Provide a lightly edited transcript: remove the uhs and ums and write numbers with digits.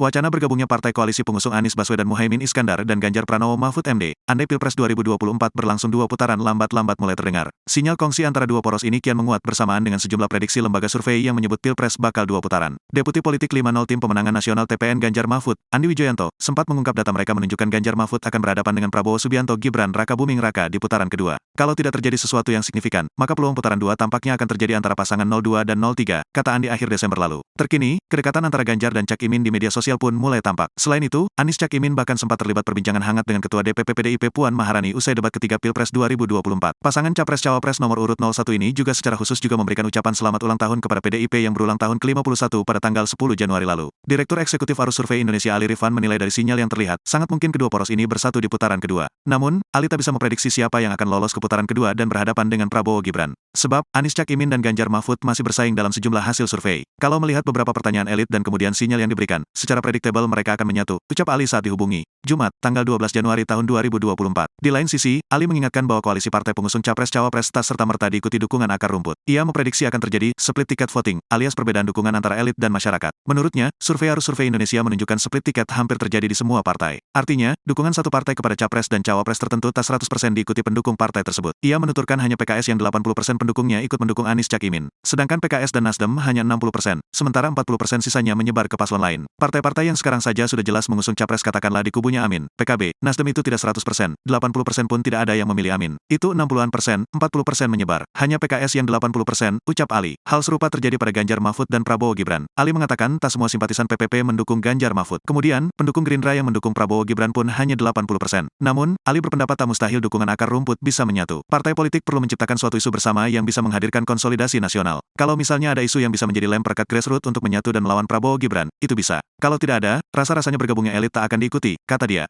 Wacana bergabungnya partai koalisi pengusung Anies Baswedan Muhaimin Iskandar dan Ganjar Pranowo Mahfud MD, andai Pilpres 2024 berlangsung 2 putaran lambat-lambat mulai terdengar. Sinyal kongsi antara dua poros ini kian menguat bersamaan dengan sejumlah prediksi lembaga survei yang menyebut Pilpres bakal 2 putaran. Deputi Politik 50 Tim Pemenangan Nasional TPN Ganjar Mahfud, Andi Wijoyanto, sempat mengungkap data mereka menunjukkan Ganjar Mahfud akan berhadapan dengan Prabowo Subianto Gibran Raka Buming Raka di putaran kedua. Kalau tidak terjadi sesuatu yang signifikan, maka peluang putaran 2 tampaknya akan terjadi antara pasangan 02 dan 03, kata Andi akhir Desember lalu. Terkini, kedekatan antara Ganjar dan Cak Imin di media sosial pun mulai tampak. Selain itu, Anies Cak Imin bahkan sempat terlibat perbincangan hangat dengan Ketua DPP PDIP Puan Maharani usai debat ketiga Pilpres 2024. Pasangan Capres-Cawapres nomor urut 01 ini juga secara khusus juga memberikan ucapan selamat ulang tahun kepada PDIP yang berulang tahun ke-51 pada tanggal 10 Januari lalu. Direktur Eksekutif Arus Survei Indonesia Ali Rifan menilai dari sinyal yang terlihat, sangat mungkin kedua poros ini bersatu di putaran kedua. Namun, Ali tak bisa memprediksi siapa yang akan lolos ke putaran kedua dan berhadapan dengan Prabowo Gibran. Sebab, Anies Cak Imin dan Ganjar Mahfud masih bersaing dalam sejumlah hasil survei. Kalau melihat beberapa pertanyaan elit dan kemudian sinyal yang diberikan, secara predictable mereka akan menyatu, ucap Ali saat dihubungi Jumat, tanggal 12 Januari tahun 2024. Di lain sisi, Ali mengingatkan bahwa koalisi partai pengusung Capres-Cawapres tak serta-merta diikuti dukungan akar rumput. Ia memprediksi akan terjadi split ticket voting, alias perbedaan dukungan antara elit dan masyarakat. Menurutnya, survei Arus Survei Indonesia menunjukkan split ticket hampir terjadi di semua partai. Artinya, dukungan satu partai kepada Capres dan Cawapres tertentu tak 100% diikuti pendukung partai tersebut. Ia menuturkan hanya PKS yang 80% pendukungnya ikut mendukung Anies Cak Imin. Sedangkan PKS dan Nasdem hanya 60%, sementara 40% sisanya menyebar ke paslon lain. Partai-partai yang sekarang saja sudah jelas mengusung Capres katakanlah di kubunya Amin, PKB, Nasdem itu tidak 100%, 80% pun tidak ada yang memilih Amin. Itu 60-an%, 40% menyebar. Hanya PKS yang 80%, ucap Ali. Hal serupa terjadi pada Ganjar Mahfud dan Prabowo Gibran. Ali mengatakan tak semua simpatisan PPP mendukung Ganjar Mahfud. Kemudian, pendukung Gerindra yang mendukung Prabowo Gibran pun hanya 80%. Namun, Ali berpendapat tak mustahil dukungan akar rumput bisa menyatu. Partai politik perlu menciptakan suatu isu bersama yang bisa menghadirkan konsolidasi nasional. Kalau misalnya ada isu yang bisa menjadi lem perekat grassroots untuk menyatu dan melawan Prabowo Gibran, itu bisa. Kalau tidak ada, rasa-rasanya bergabungnya elit tak akan diikuti, kata dia.